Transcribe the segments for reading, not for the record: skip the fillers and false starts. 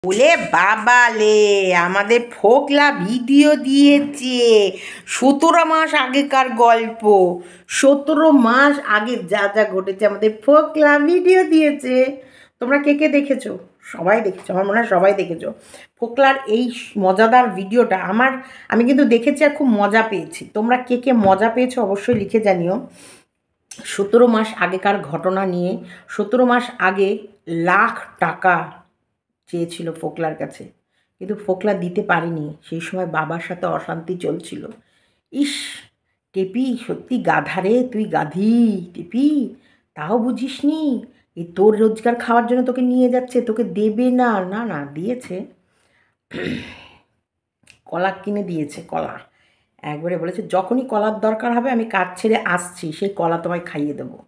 বলে বাবা লে আমাদের ফোকলা ভিডিও দিয়েছে 17 মাস আগেকার গল্প। 17 মাস আগে যা যা ঘটেছে আমাদের ফোকলা ভিডিও দিয়েছে। তোমরা কে কে দেখেছো? সবাই দেখেছো, আমার মনে হয় সবাই দেখেছো ফোকলার এই মজাদার ভিডিওটা। আমি কিন্তু দেখেছি আর খুব মজা পেয়েছি। তোমরা কে কে মজা পেয়েছো অবশ্যই লিখে জানিও। 17 মাস আগেকার ঘটনা নিয়ে 17 মাস আগে লাখ টাকা চেয়েছিল ফোকলার কাছে, কিন্তু ফোকলা দিতে পারেনি। সেই সময় বাবার সাথে অশান্তি চলছিল। ইস, টেপি সত্যি গাধারে, তুই গাধি টেপি, তাও বুঝিসনি। এই তোর রোজগার খাওয়ার জন্য তোকে নিয়ে যাচ্ছে, তোকে দেবে না। না না, দিয়েছে, কলা কিনে দিয়েছে। কলা একবারে বলেছে যখনই কলার দরকার হবে আমি কাজ ছেড়ে আসছি, সেই কলা তোমায় খাইয়ে দেবো।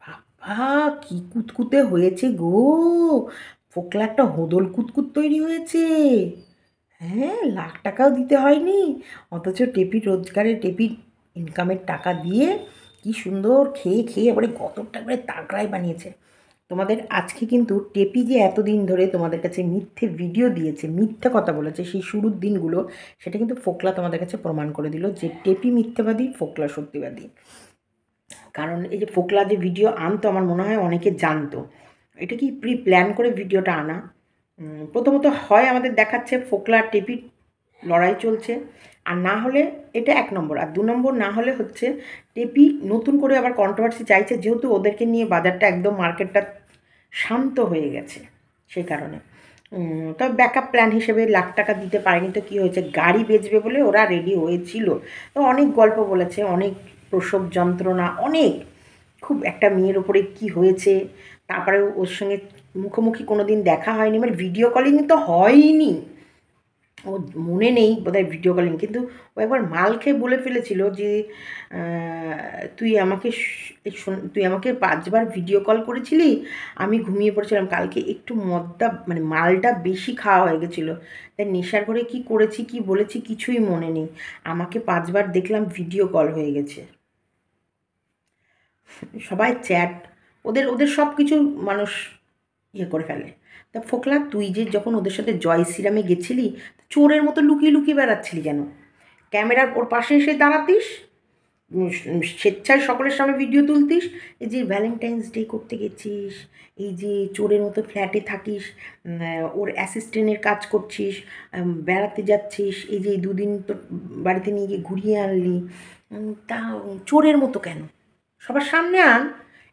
বাবা কি কুতকুতে হয়েছে গো, ফোকলা একটা হোদল কুতকুত তৈরি হয়েছে। হ্যাঁ, লাখ টাকাও দিতে হয়নি, অথচ টেপির রোজগারে, টেপির ইনকামের টাকা দিয়ে কি সুন্দর খেয়ে খেয়ে এবারে গতরটা একবারে তাগড়াই বানিয়েছে। তোমাদের আজকে কিন্তু টেপি যে এতদিন ধরে তোমাদের কাছে মিথ্যে ভিডিও দিয়েছে, মিথ্যে কথা বলেছে সেই শুরুর দিনগুলো, সেটা কিন্তু ফোকলা তোমাদের কাছে প্রমাণ করে দিল যে টেপি মিথ্যেবাদী, ফোকলা সত্যিবাদী। কারণ এই যে ফোকলা যে ভিডিও আনতো, আমার মনে হয় অনেকে জানতো এটা কি প্রি প্ল্যান করে ভিডিওটা আনা। প্রথমত হয় আমাদের দেখাচ্ছে ফোকলা টেপির লড়াই চলছে, আর না হলে এটা 1 নম্বর, আর 2 নম্বর না হলে হচ্ছে টেপি নতুন করে আবার কন্ট্রোভার্সি চাইছে, যেহেতু ওদেরকে নিয়ে বাজারটা একদম মার্কেটটা শান্ত হয়ে গেছে সেই কারণে। তবে ব্যাকআপ প্ল্যান হিসেবে লাখ টাকা দিতে পারেনি তো কী হয়েছে, গাড়ি বেচবে বলে ওরা রেডি হয়েছিল। তো অনেক গল্প বলেছে, অনেক প্রসব যন্ত্রণা, অনেক, খুব একটা মেয়ের ওপরে কি হয়েছে, তারপরে ওর সঙ্গে মুখোমুখি কোনো দিন দেখা হয়নি, মানে ভিডিও কলিং তো হয়নি, ও মনে নেই বোধহয় ভিডিও কলিং, কিন্তু ও একবার মাল খেয়ে বলে ফেলেছিল যে তুই আমাকে 5বার ভিডিও কল করেছিলি, আমি ঘুমিয়ে পড়েছিলাম, কালকে একটু মদটা মানে মালটা বেশি খাওয়া হয়ে গেছিলো, তাই নেশার করে কি করেছি কি বলেছি কিছুই মনে নেই, আমাকে 5বার দেখলাম ভিডিও কল হয়ে গেছে। সবাই চ্যাট, ওদের ওদের সব কিছু মানুষ করে ফেলে। তা ফোকলা, তুই যে যখন ওদের সাথে জয় শ্রীরামে গেছিলি, চোরের মতো লুকিয়ে লুকিয়ে বেড়াচ্ছিলি কেন? ক্যামেরার ওর পাশে এসে দাঁড়াতিস, স্বেচ্ছায় সকলের সামনে ভিডিও তুলতিস। এই যে ভ্যালেন্টাইন্স ডে করতে গেছিস, এই যে চোরের মতো ফ্ল্যাটে থাকিস, ওর অ্যাসিস্ট্যান্টের কাজ করছিস, বেড়াতে যাচ্ছিস, এই যে 2 দিন তো বাড়িতে নিয়ে গিয়ে ঘুরিয়ে আনলি, তা চোরের মতো কেন? সবার সামনে আন।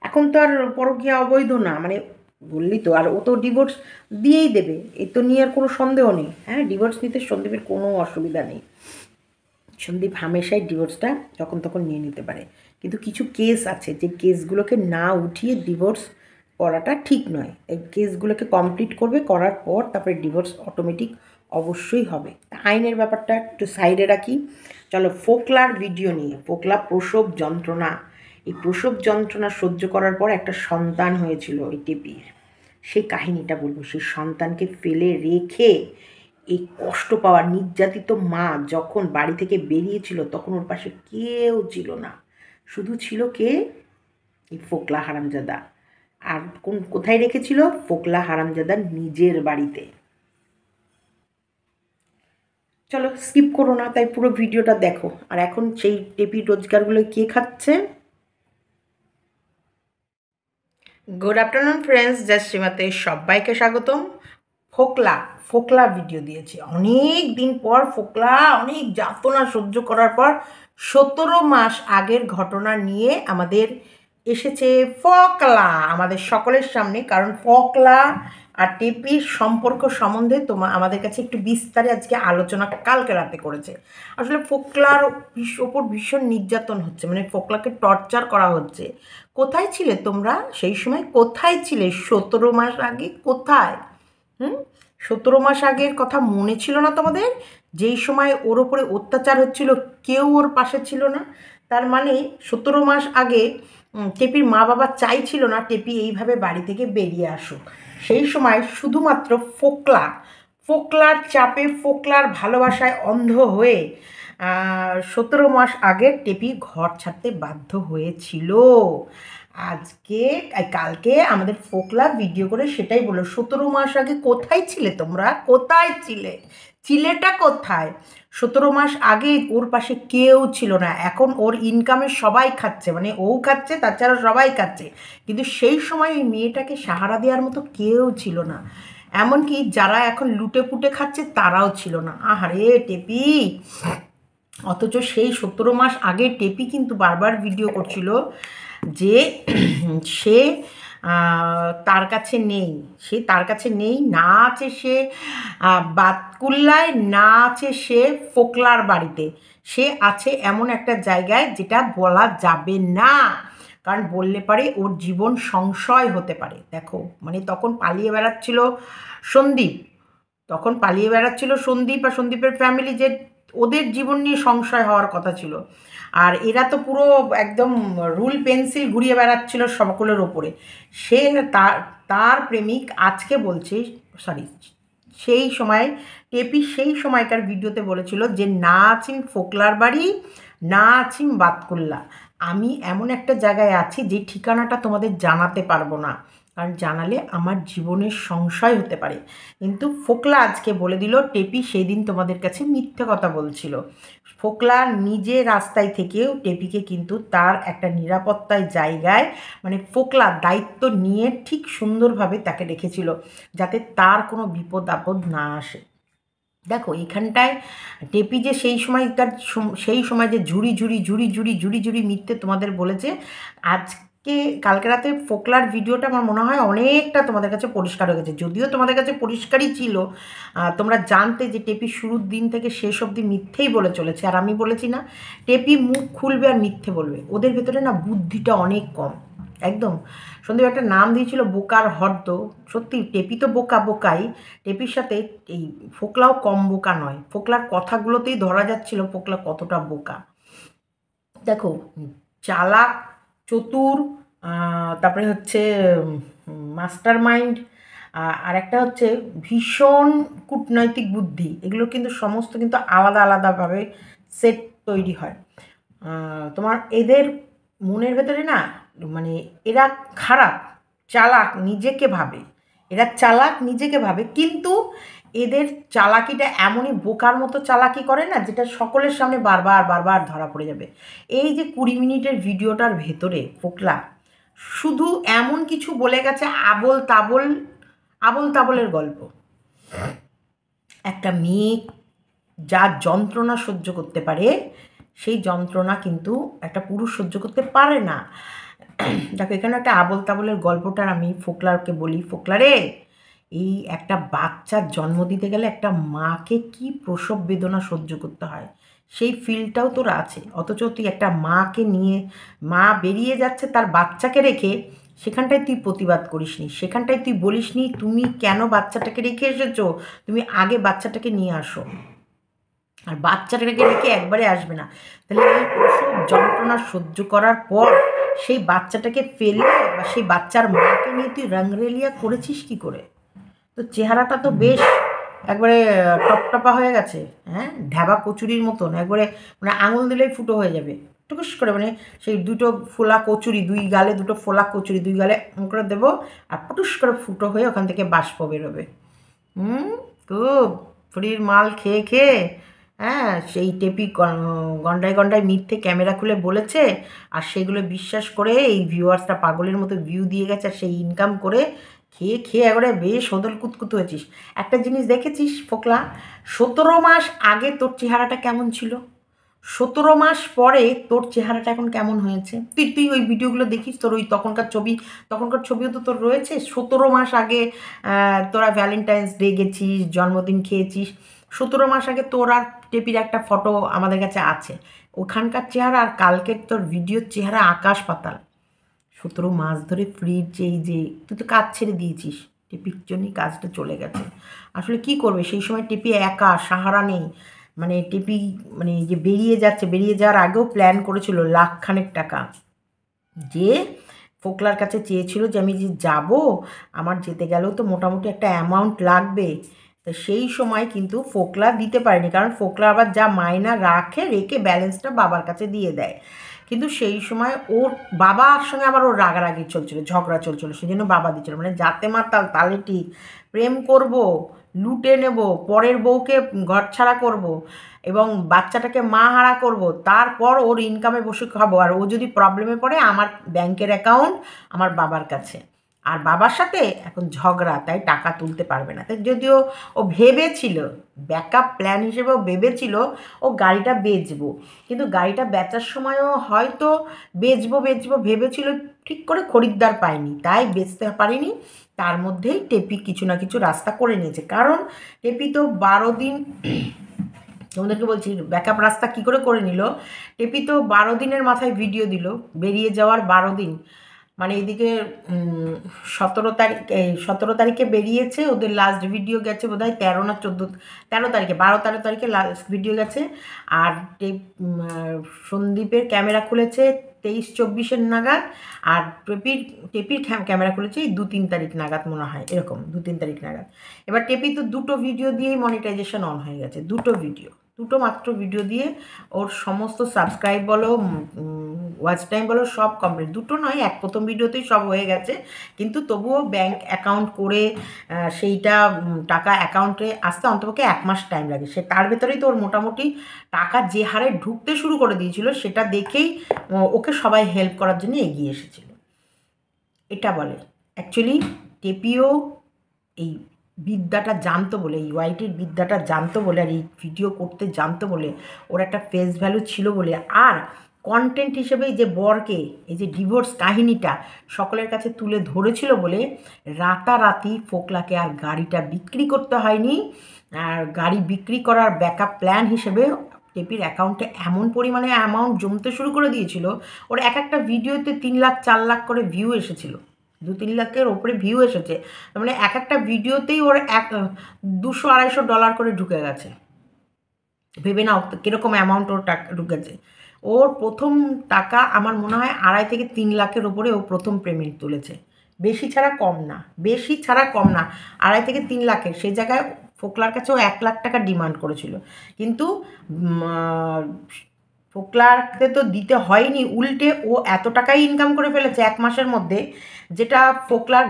এখন তো আর পরকীয়া অবৈধ না, মানে বললি তো, আর ও তো ডিভোর্স দিয়েই দেবে, এ তো নিয়ে আর কোনো সন্দেহ নেই। হ্যাঁ, ডিভোর্স নিতে সন্দীপের কোনো অসুবিধা নেই, সন্দীপ হামেশাই ডিভোর্সটা যখন তখন নিয়ে নিতে পারে, কিন্তু কিছু কেস আছে যে কেসগুলোকে না উঠিয়ে ডিভোর্স করাটা ঠিক নয়। এই কেসগুলোকে কমপ্লিট করবে, করার পর তারপরে ডিভোর্স অটোমেটিক অবশ্যই হবে। আইনের ব্যাপারটা একটু সাইডে রাখি, চলো ফোকলার ভিডিও নিয়ে। ফোকলা প্রসব যন্ত্রণা, এই প্রসব যন্ত্রণা সহ্য করার পর একটা সন্তান হয়েছিল এই টেপির, সেই কাহিনিটা বলবো। সেই সন্তানকে ফেলে রেখে এই কষ্ট পাওয়া নির্যাতিত মা যখন বাড়ি থেকে বেরিয়েছিল, তখন ওর পাশে কেউ ছিল না, শুধু ছিল কে? এই ফোকলা হারামজাদা। আর কোথায় রেখেছিল? ফোকলা হারামজাদার নিজের বাড়িতে। চলো স্কিপ করো না, তাই পুরো ভিডিওটা দেখো। আর এখন সেই টেপির রোজগারগুলো কে খাচ্ছে? গুড আফটারনুন ফ্রেন্ডস, জাস্ট সীমাতে সবাইকে স্বাগতম। ফোকলা ফোকলা ভিডিও দিয়েছে অনেক দিন পর। ফোকলা অনেক যাতনা সহ্য করার পর 17 মাস আগের ঘটনা নিয়ে আমাদের এসেছে ফোকলা আমাদের সকলের সামনে। কারণ ফোকলা আর টেপির সম্পর্ক সম্বন্ধে আমাদের কাছে একটু বিস্তারে আজকে আলোচনা কালকে রাতে করেছে। আসলে ফোকলার ওপর ভীষণ নির্যাতন হচ্ছে, মানে ফোকলাকে টর্চার করা হচ্ছে। কোথায় ছিলে তোমরা সেই সময়? কোথায় ছিলে 17 মাস আগে? কোথায়? 17 মাস আগের কথা মনে ছিল না তোমাদের? যেই সময় ওর ওপরে অত্যাচার হচ্ছিল কেউ ওর পাশে ছিল না। তার মানে 17 মাস আগে টেপির মা বাবা চাইছিল না টেপি এইভাবে বাড়ি থেকে বেরিয়ে আসুক। সেই সময় শুধুমাত্র ফোকলার চাপে, ফোকলার ভালোবাসায় অন্ধ হয়ে 17 মাস আগে টেপি ঘর ছাড়তে বাধ্য হয়েছিল। আজকে কালকে আমাদের ফোকলা ভিডিও করে সেটাই বললো, 17 মাস আগে কোথায় ছিলে তোমরা, কোথায় ছিলে, চিলেটা কোথায়? 17 মাস আগে ওর পাশে কেউ ছিল না, এখন ওর ইনকামে সবাই খাচ্ছে, মানে ও খাচ্ছে তাছাড়া সবাই খাচ্ছে, কিন্তু সেই সময় ওই মেয়েটাকে সাহারা দেওয়ার মতো কেউ ছিল না, এমনকি যারা এখন লুটে পুটে খাচ্ছে তারাও ছিল না। আহারে টেপি, অথচ সেই 17 মাস আগে টেপি কিন্তু বারবার ভিডিও করছিল যে সে তার কাছে নেই, তার কাছে নেই, না আছে সে বাতকুল্লায়, না আছে সে ফোকলার বাড়িতে, সে আছে এমন একটা জায়গায় যেটা বলা যাবে না, কারণ বললে পারে ওর জীবন সংশয় হতে পারে। দেখো মানে তখন পালিয়ে বেড়াচ্ছিল সন্দীপ, তখন পালিয়ে বেড়াচ্ছিল সন্দীপ আর সন্দীপের ফ্যামিলি, যে ওদের জীবন নিয়ে সংশয় হওয়ার কথা ছিল, আর এরা তো পুরো একদম রুল পেন্সিল ঘুরিয়ে বেড়াচ্ছিল সকলের ওপরে। সে তার তার প্রেমিক আজকে বলছে, সরি সেই সময় টেপি সেই সময়কার ভিডিওতে বলেছিল যে না আছিম ফোকলার বাড়ি, না আছিম বাতকুল্লা, আমি এমন একটা জায়গায় আছি যে ঠিকানাটা তোমাদের জানাতে পারবো না, কারণ জানালে আমার জীবনের সংশয় হতে পারে। কিন্তু ফোকলা আজকে বলে দিল টেপি সেই দিন তোমাদের কাছে মিথ্যে কথা বলছিল। ফোকলা নিজে রাস্তায় থেকেও টেপিকে কিন্তু তার একটা নিরাপত্তায় জায়গায়, মানে ফোকলা দায়িত্ব নিয়ে ঠিক সুন্দরভাবে তাকে রেখেছিল যাতে তার কোনো বিপদ আপদ না আসে। দেখো এখানটায় টেপি যে সেই সময় যে ঝুড়ি ঝুড়ি ঝুড়ি ঝুড়ি ঝুড়ি ঝুড়ি মিথ্যে তোমাদের বলেছে, আজকে কালকে রাতে ফোকলার ভিডিওটা আমার মনে হয় অনেকটা তোমাদের কাছে পরিষ্কার হয়ে গেছে, যদিও তোমাদের কাছে পরিষ্কারই ছিল, তোমরা জানতে যে টেপি শুরুর দিন থেকে শেষ অবধি মিথ্যেই বলে চলেছে, আর আমি বলেছি না টেপি মুখ খুলবে আর মিথ্যে বলবে, ওদের ভেতরে না বুদ্ধিটা অনেক কম একদম। সন্দীপ একটা নাম দিয়েছিল বোকার হদ্দ, সত্যি টেপি তো বোকা বোকাই, টেপির সাথে এই ফোকলাও কম বোকা নয়, ফোকলার কথাগুলোতেই ধরা যাচ্ছিল ফোকলা কতটা বোকা। দেখো চালাক, চতুর, তারপরে হচ্ছে মাস্টার মাইন্ড, আর একটা হচ্ছে ভীষণ কূটনৈতিক বুদ্ধি, এগুলো কিন্তু সমস্ত কিন্তু আলাদা আলাদাভাবে সেট তৈরি হয়। তোমার এদের মনের ভেতরে না, মানে এরা খারাপ, চালাক নিজেকে ভাবে, এরা চালাক নিজেকে ভাবে, কিন্তু এদের চালাকিটা এমনই বোকার মতো চালাকি করে না যেটা সকলের সামনে বারবার বারবার ধরা পড়ে যাবে। এই যে 20 মিনিটের ভিডিওটার ভেতরে ফোকলা শুধু এমন কিছু বলে গেছে আবল তাবল, আবল তাবলের গল্প। একটা মেয়ে যা যন্ত্রণা সহ্য করতে পারে সেই যন্ত্রণা কিন্তু একটা পুরুষ সহ্য করতে পারে না। দেখো এখানে একটা আবল তাবলের গল্পটার আমি ফোকলাকে বলি, ফোকলা রে, এই একটা বাচ্চার জন্ম দিতে গেলে একটা মাকে কি প্রসব বেদনা সহ্য করতে হয় সেই ফিলটাও তোর আছে, অথচ তুই একটা মাকে নিয়ে, মা বেরিয়ে যাচ্ছে তার বাচ্চাকে রেখে, সেখানটায় তুই প্রতিবাদ করিসনি, সেখানটায় তুই বলিসনি তুমি কেন বাচ্চাটাকে রেখে এসেছো, তুমি আগে বাচ্চাটাকে নিয়ে আসো, আর বাচ্চাটাকে রেখে একবারে আসবে না। তাহলে এই প্রসব যন্ত্রণা সহ্য করার পর সেই বাচ্চাটাকে ফেলে বা সেই বাচ্চার মাকে নিয়ে তুই রংরেলিয়া করেছিস কী করে? তো চেহারাটা তো বেশ একবারে টপটপা হয়ে গেছে, হ্যাঁ ঢ্যাবা কচুরির মতন, একবারে মানে আঙুল দিলেই ফুটো হয়ে যাবে টুকুস করে, মানে সেই দুটো ফোলা কচুরি, দুই গালে দুটো ফোলা কচুরি দুই গালে করে দেবো, আর পুটুস করে ফুটো হয়ে ওখান থেকে বাষ্প বেরোবে। খুব ফ্রির মাল খেয়ে খেয়ে, হ্যাঁ সেই টেপি গন্ডায় গন্ডায় মিথ্যে ক্যামেরা খুলে বলেছে, আর সেগুলো বিশ্বাস করে এই ভিউয়ার্সটা পাগলের মতো ভিউ দিয়ে গেছে, আর সেই ইনকাম করে খেয়ে খেয়ে একবারে বেশ হোদল কুতকুত হয়েছিস। একটা জিনিস দেখেছিস ফোকলা, 17 মাস আগে তোর চেহারাটা কেমন ছিল, 17 মাস পরে তোর চেহারাটা এখন কেমন হয়েছে, তুই তুই ওই ভিডিওগুলো দেখিস, তোর ওই তখনকার ছবিও তো তোর রয়েছে। 17 মাস আগে তোরা ভ্যালেন্টাইন্স ডে গেছিস, জন্মদিন খেয়েছিস, 17 মাস আগে তোর আর টেপির একটা ফটো আমাদের কাছে আছে, ওখানকার চেহারা আর কালকের তোর ভিডিওর চেহারা আকাশ পাতাল। 17 মাস ধরে ফ্রির যে তুই তো কাজ ছেড়ে দিয়েছিস, টেপির জন্যই কাজটা চলে গেছে। আসলে কি করবে সেই সময় টেপি একা, সাহারা নেই, মানে টেপি মানে যে বেরিয়ে যাওয়ার আগেও প্ল্যান করেছিল লাখখানেক টাকা, যে ফোকলার কাছে চেয়েছিল যে আমি যে যাব, আমার যেতে গেলেও তো মোটামুটি একটা অ্যামাউন্ট লাগবে, তো সেই সময় কিন্তু ফোকলা দিতে পারেনি, কারণ ফোকলা আবার যা মায়না রেখে ব্যালেন্সটা বাবার কাছে দিয়ে দেয়। কিন্তু সেই সময় ওর বাবার সঙ্গে আবার ওর রাগারাগি চলছিল, ঝগড়া চলছিল, সেই জন্য বাবা দিচ্ছিল, মানে যাতে মাতাল তালে ঠিক, প্রেম করব, লুটে নেব, পরের বউকে ঘরছাড়া করব এবং বাচ্চাটাকে মা হারা করব, তারপর ওর ইনকামে বসে খাবো, আর ও যদি প্রবলেমে পড়ে আমার ব্যাংকের অ্যাকাউন্ট আমার বাবার কাছে, আর বাবার সাথে এখন ঝগড়া, তাই টাকা তুলতে পারবে না। তাই যদিও ও ভেবেছিল, ব্যাকআপ প্ল্যান হিসেবে ও ভেবেছিল ও গাড়িটা বেচবো, কিন্তু গাড়িটা বেচার সময়ও হয়তো বেচবো ভেবেছিল, ঠিক করে খরিদ্দার পায়নি, তাই বেচতে পারিনি। তার মধ্যেই টেপি কিছু না কিছু রাস্তা করে নিয়েছে, কারণ টেপি তো 12 দিন, তোমাদেরকে বলছি ব্যাকআপ রাস্তা কী করে নিল। টেপি তো 12 দিনের মাথায় ভিডিও দিল, বেরিয়ে যাওয়ার 12 দিন, মানে এদিকে 17 তারিখে বেরিয়েছে, ওদের লাস্ট ভিডিও গেছে বোধ হয় 13 না 13 তারিখে, 12-13 তারিখে লাস্ট ভিডিও গেছে। আর সন্দীপের ক্যামেরা খুলেছে 23-24 নাগাদ, আর টেপির ক্যামেরা খুলেছে 2-3 তারিখ নাগাদ মনে হয়, এরকম 2-3 তারিখ নাগাদ। এবার টেপি তো 2টো ভিডিও দিয়েই মনিটাইজেশন অন হয়ে গেছে, 2টো মাত্র ভিডিও দিয়ে ওর সমস্ত সাবস্ক্রাইব বলো, ওয়াচ টাইম বলো, সব কমপ্লিট। 2টো নয়, প্রথম ভিডিওতেই সব হয়ে গেছে, কিন্তু তবুও ব্যাংক অ্যাকাউন্ট করে সেইটা টাকা অ্যাকাউন্টে আসতে অন্তপক্ষে 1 মাস টাইম লাগে। সে তার ভেতরেই তো ওর মোটামুটি টাকা যে হারে ঢুকতে শুরু করে দিয়েছিল, সেটা দেখেই ওকে সবাই হেল্প করার জন্য এগিয়ে এসেছিল, এটা বলে। অ্যাকচুয়ালি টেপিও এই বিদ্যাটা জানতো বলে, এই ওয়াইটির বিদ্যাটা জানতো বলে, আর এই ভিডিও করতে জানতো বলে, ওর একটা ফেস ভ্যালু ছিল বলে, আর কন্টেন্ট হিসেবে যে বরকে এই যে ডিভোর্স কাহিনীটা সকলের কাছে তুলে ধরেছিল বলে রাতারাতি ফোকলাকে আর গাড়িটা বিক্রি করতে হয়নি। আর গাড়ি বিক্রি করার ব্যাকআপ প্ল্যান হিসেবে টেপির অ্যাকাউন্টে এমন পরিমাণে অ্যামাউন্ট জমতে শুরু করে দিয়েছিল, ওর একটা ভিডিওতে 3 লাখ 4 লাখ করে ভিউ এসেছিল, 2-3 লাখের ওপরে ভিউ এসেছে, মানে একটা ভিডিওতেই ওর $200-250 করে ঢুকে গেছে। ভেবে নাও কীরকম অ্যামাউন্ট ওর টাকা ঢুকেছে। ওর প্রথম টাকা আমার মনে হয় 2.5 থেকে 3 লাখের ওপরে ও প্রথম পেমেন্ট তুলেছে, বেশি ছাড়া কম না, 2.5 থেকে 3 লাখের। সেই জায়গায় ফোকলার কাছেও 1 লাখ টাকা ডিমান্ড করেছিল, কিন্তু ফোকলারকে তো দিতে হয়নি, উল্টে ও এত টাকাই ইনকাম করে ফেলেছে 1 মাসের মধ্যে, যেটা ফোকলার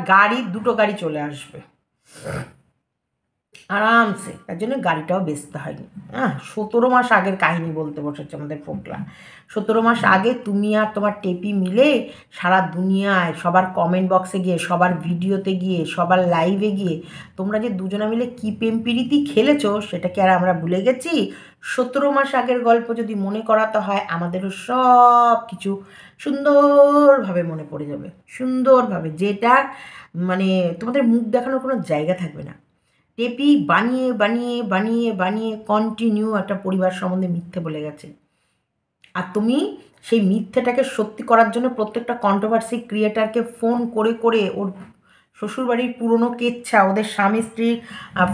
2টো গাড়ি চলে আসবে আরামসে। তার জন্য গাড়িটাও বেচতে হয়নি। 17 মাস আগের কাহিনী বলতে বসেছে আমাদের ফোকলা। 17 মাস আগে তুমি আর তোমার টেপি মিলে সারা দুনিয়ায় সবার কমেন্ট বক্সে গিয়ে, সবার ভিডিওতে গিয়ে, সবার লাইভে গিয়ে তোমরা যে দুজনা মিলে কী প্রেম প্রীতি খেলেছো, সেটা কি আর আমরা ভুলে গেছি? 17 মাস আগের গল্প যদি মনে করাতে হয়, আমাদেরও সব কিছু সুন্দরভাবে মনে পড়ে যাবে, সুন্দরভাবে, যেটা মানে তোমাদের মুখ দেখানোর কোনো জায়গা থাকবে না। টেপি বানিয়ে কন্টিনিউ একটা পরিবার সম্বন্ধে মিথ্যে বলে গেছে, আর তুমি সেই মিথ্যেটাকে সত্যি করার জন্য প্রত্যেকটা কন্ট্রোভার্সি ক্রিয়েটারকে ফোন করে ওর শ্বশুরবাড়ির পুরনো কেচ্ছা, ওদের স্বামী স্ত্রীর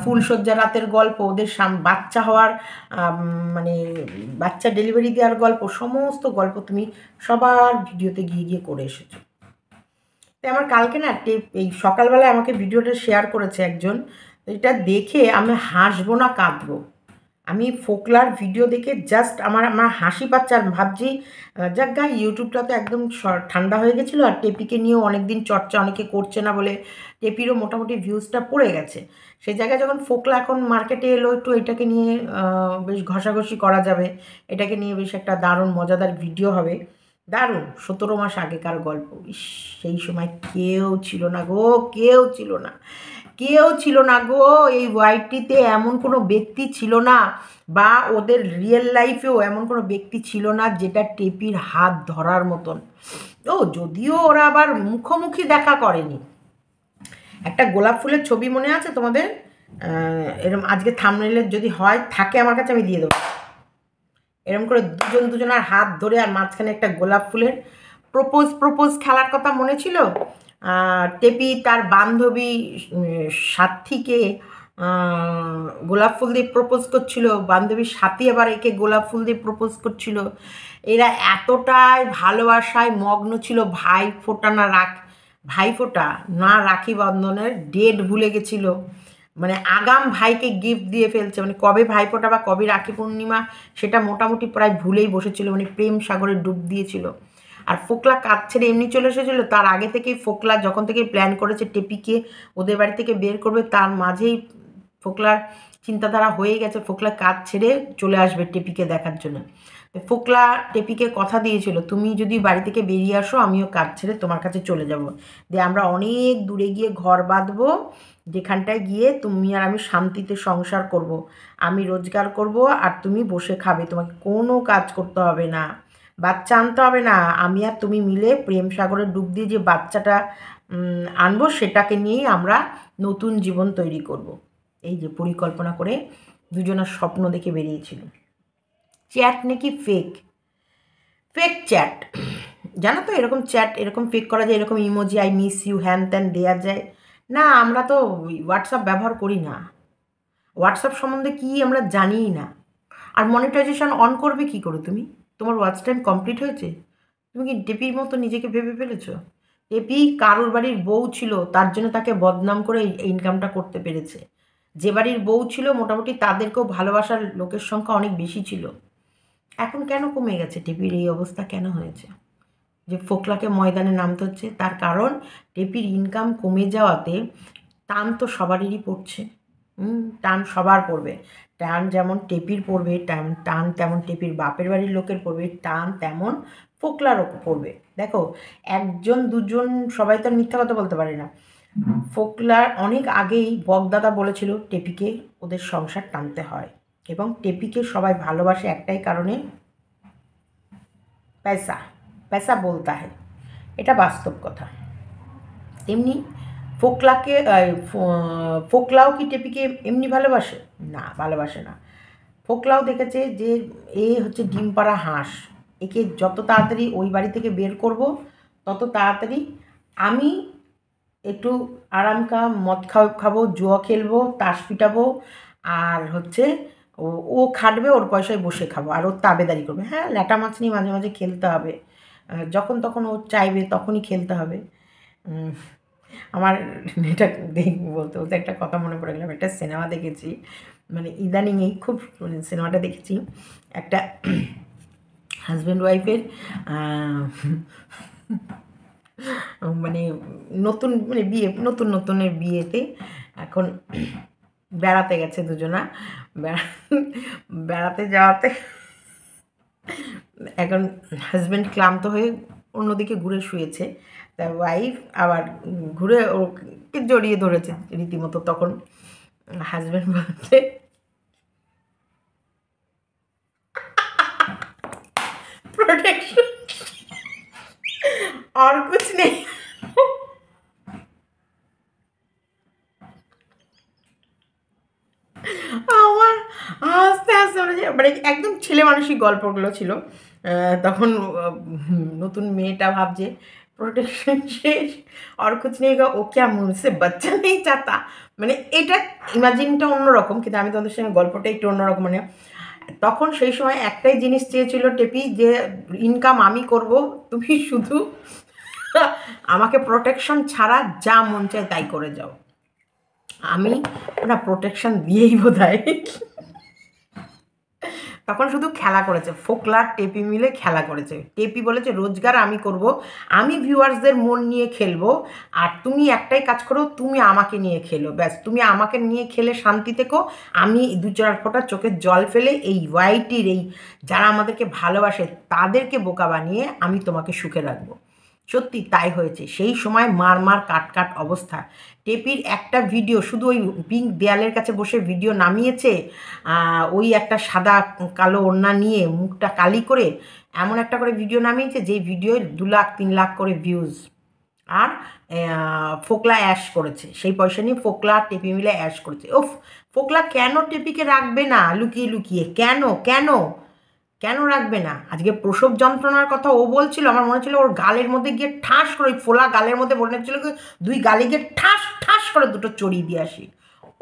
ফুলশয্যা রাতের গল্প, ওদের বাচ্চা হওয়ার মানে বাচ্চা ডেলিভারি দেওয়ার গল্প, সমস্ত গল্প তুমি সবার ভিডিওতে গিয়ে করে এসেছো। তাই আমার কালকে না এই সকালবেলায় আমাকে ভিডিওটা শেয়ার করেছে একজন, এটা দেখে আমি হাসবো না কাঁদবো। আমি ফোকলার ভিডিও দেখে জাস্ট আমার হাসি পাচ্ছে, আর ভাবছি যাক গা, ইউটিউবটা তো একদম ঠান্ডা হয়ে গেছিলো, আর টেপিকে নিয়েও অনেক দিন চর্চা অনেকে করছে না বলে টেপিরও মোটামুটি ভিউজটা পড়ে গেছে। সেই জায়গায় যখন ফোকলা এখন মার্কেটে এলো, একটু এটাকে নিয়ে বেশ ঘষাঘষি করা যাবে, এটাকে নিয়ে বেশ একটা দারুণ মজাদার ভিডিও হবে, দারুণ। 17 মাস আগেকার গল্প, সেই সময় কেউ ছিল না গো, কেউ ছিল না গো এই ওয়াইটিতে, এমন কোনো ব্যক্তি ছিল না, বা ওদের রিয়েল লাইফেও এমন কোনো ব্যক্তি ছিল না যেটা টেপির হাত ধরার মতন। যদিও ওরা আবার মুখোমুখি দেখা করেনি। একটা গোলাপ ফুলের ছবি মনে আছে তোমাদের? এরম আজকে থাম্বনেইলে যদি থাকে আমার কাছে, আমি দিয়ে দেবো। এরম করে দুজনের হাত ধরে, আর মাঝখানে একটা গোলাপ ফুলের প্রপোজ খেলার কথা মনে ছিল। টেপি তার বান্ধবী সাথীকে গোলাপ ফুল দিয়ে প্রপোজ করছিল, বান্ধবীর সাথী আবার একে গোলাপ ফুল দিয়ে প্রপোজ করছিল। এরা এতটাই ভালোবাসায় মগ্ন ছিল, ভাইফোঁটা না রাখি বন্ধনের ডেট ভুলে গেছিল, মানে আগাম ভাইকে গিফট দিয়ে ফেলছে, মানে কবে ভাইফোঁটা বা কবে রাখি পূর্ণিমা সেটা মোটামুটি প্রায় ভুলেই বসেছিল, মানে প্রেম সাগরে ডুব দিয়েছিল। আর ফোকলা কাজ ছেড়ে এমনি চলে এসেছিলো, তার আগে থেকেই ফোকলা যখন থেকে প্ল্যান করেছে টেপিকে ওদের বাড়ি থেকে বের করবে, তার মাঝেই ফোকলার চিন্তাধারা হয়ে গেছে ফোকলা কাজ ছেড়ে চলে আসবে টেপিকে দেখার জন্য। ফোকলা টেপিকে কথা দিয়েছিল, তুমি যদি বাড়ি থেকে বেরিয়ে আসো আমিও কাজ ছেড়ে তোমার কাছে চলে যাব, দিয়ে আমরা অনেক দূরে গিয়ে ঘর বাঁধবো, যেখানটায় গিয়ে তুমি আর আমি শান্তিতে সংসার করব। আমি রোজগার করব আর তুমি বসে খাবে, তোমাকে কোনো কাজ করতে হবে না, বাচ্চা আনতে হবে না, আমি আর তুমি মিলে প্রেম সাগরে ডুব দিয়ে যে বাচ্চাটা আনবো সেটাকে নিয়েই আমরা নতুন জীবন তৈরি করব। এই যে পরিকল্পনা করে দুজনের স্বপ্ন দেখে বেরিয়েছিল। চ্যাট নাকি ফেক, ফেক চ্যাট, জানো তো এরকম চ্যাট এরকম ফেক করা যায়, এরকম ইমোজি আই মিস ইউ হ্যান ত্যান দেওয়া যায় না। আমরা তো হোয়াটসঅ্যাপ ব্যবহার করি না, হোয়াটসঅ্যাপ সম্বন্ধে কি আমরা জানিই না। আর মনিটাইজেশন অন করবে কি করে তুমি? তোমার ওয়াচ টাইম কমপ্লিট হয়েছে, তুমি কি টেপির মতো নিজেকে ভেবে ফেলেছো? টেপি কারোর বাড়ির বউ ছিল, তার জন্য তাকে বদনাম করে এই ইনকামটা করতে পেরেছে। যে বাড়ির বউ ছিল মোটামুটি তাদেরকেও ভালোবাসার লোকের সংখ্যা অনেক বেশি ছিল। এখন কেন কমে গেছে টেপির এই অবস্থা কেন হয়েছে যে ফোকলাকে ময়দানে নামতে হচ্ছে? তার কারণ টেপির ইনকাম কমে যাওয়াতে টান তো সবারই পড়ছে। টান সবার পড়বে, টান যেমন টেপির পড়বে, টান তেমন টেপির বাপের বাড়ির লোকের পড়বে, টান তেমন ফোকলারও পড়বে। দেখো একজন দুজন সবাই তো মিথ্যা কথা বলতে পারে না। ফোকলার অনেক আগেই বগদাদা বলেছিল টেপিকে ওদের সংসার টানতে হয়, এবং টেপিকে সবাই ভালোবাসে একটাই কারণে, পয়সা, পয়সা বলতা হয়, এটা বাস্তব কথা। তেমনি ফোকলাকে ফোকলাও কি টেপিকে এমনি ভালোবাসে? না, ভালোবাসে না। ফোকলাও দেখেছে যে এ হচ্ছে ডিম পাড়া হাঁস, একে যত তাড়াতাড়ি ওই বাড়ি থেকে বের করব তত তাড়াতাড়ি আমি একটু আরাম মদ খাবো, জুয়া খেলবো, তাস পিটাবো, আর হচ্ছে ও খাটবে, ওর পয়সায় বসে খাবো, আর ওর তাবেদারি করবে। হ্যাঁ, ল্যাটা মাছ নিয়ে মাঝে মাঝে খেলতে হবে, যখন তখন ও চাইবে তখনই খেলতে হবে। আমার এটা বলতে বলতে একটা কথা মনে পড়ে গেলাম, একটা সিনেমা দেখেছি, মানে ইদানিং এই খুব সিনেমাটা দেখেছি, একটা হাজব্যান্ড ওয়াইফের মানে নতুন মানে বিয়ে নতুনের বিয়েতে এখন বেড়াতে গেছে দুজনা, বেড়াতে যাওয়াতে এখন হাজব্যান্ড ক্লান্ত হয়ে অন্যদিকে ঘুরে শুয়েছে, তার ওয়াইফ আবার ঘুরে ওকে জড়িয়ে ধরেছে রীতিমতো। তখন হাজব্যান্ড বলছে प्रोटेक्शन और कुछ नहीं। আমার আস্তে আস্তে মানে একদম ছেলে মানুষই গল্পগুলো ছিল। তখন নতুন মেয়েটা ভাবছে প্রোটেকশন শেষ, আর কুছ নেই গা, ও ক্যা মুঝসে বাচ্চা নেই চাতা, মানে এটা ইমাজিনটা অন্যরকম, কিন্তু আমি তোমাদের সঙ্গে গল্পটা একটু অন্যরকম। মানে তখন সেই সময় একটাই জিনিস চেয়েছিল টেপি, যে ইনকাম আমি করব, তুমি শুধু আমাকে প্রোটেকশন ছাড়া যা মন চায় তাই করে যাও। আমি না প্রোটেকশন দিয়েই বোধহয় তখন শুধু খেলা করেছে, ফোকলা টেপি মিলে খেলা করেছে। টেপি বলেছে রোজগার আমি করব, আমি ভিউয়ার্সদের মন নিয়ে খেলবো, আর তুমি একটাই কাজ করো, তুমি আমাকে নিয়ে খেলো, ব্যাস তুমি আমাকে নিয়ে খেলে শান্তি থেকো, আমি দু চার ফোঁটা চোখের জল ফেলে এই ওয়াইটির এই যারা আমাদেরকে ভালোবাসে তাদেরকে বোকা বানিয়ে আমি তোমাকে সুখে রাখবো। সত্যি তাই হয়েছে। সেই সময় মার কাট অবস্থা। টেপির একটা ভিডিও শুধু ওই পিঙ্ক দেয়ালের কাছে বসে ভিডিও নামিয়েছে, ওই একটা সাদা কালো ওড়না নিয়ে মুখটা কালি করে এমন একটা করে ভিডিও নামিয়েছে, যেই ভিডিও 2 লাখ 3 লাখ করে ভিউজ। আর ফোকলা অ্যাশ করেছে, সেই পয়সা নিয়ে ফোকলা টেপি মিলে অ্যাশ করেছে। ওফ, ফোকলা কেন টেপিকে রাখবে না লুকিয়ে লুকিয়ে? কেন কেন কেন রাখবে না? আজকে প্রসব যন্ত্রণার কথা ও বলছিল, আমার মনে ছিল ওর গালের মধ্যে গিয়ে ঠাস করে, ওই ফোলা গালের মধ্যে মনে হচ্ছিল দুই গালে গিয়ে ঠাস ঠাস করে দুটো চড়িয়ে দিয়ে আসি।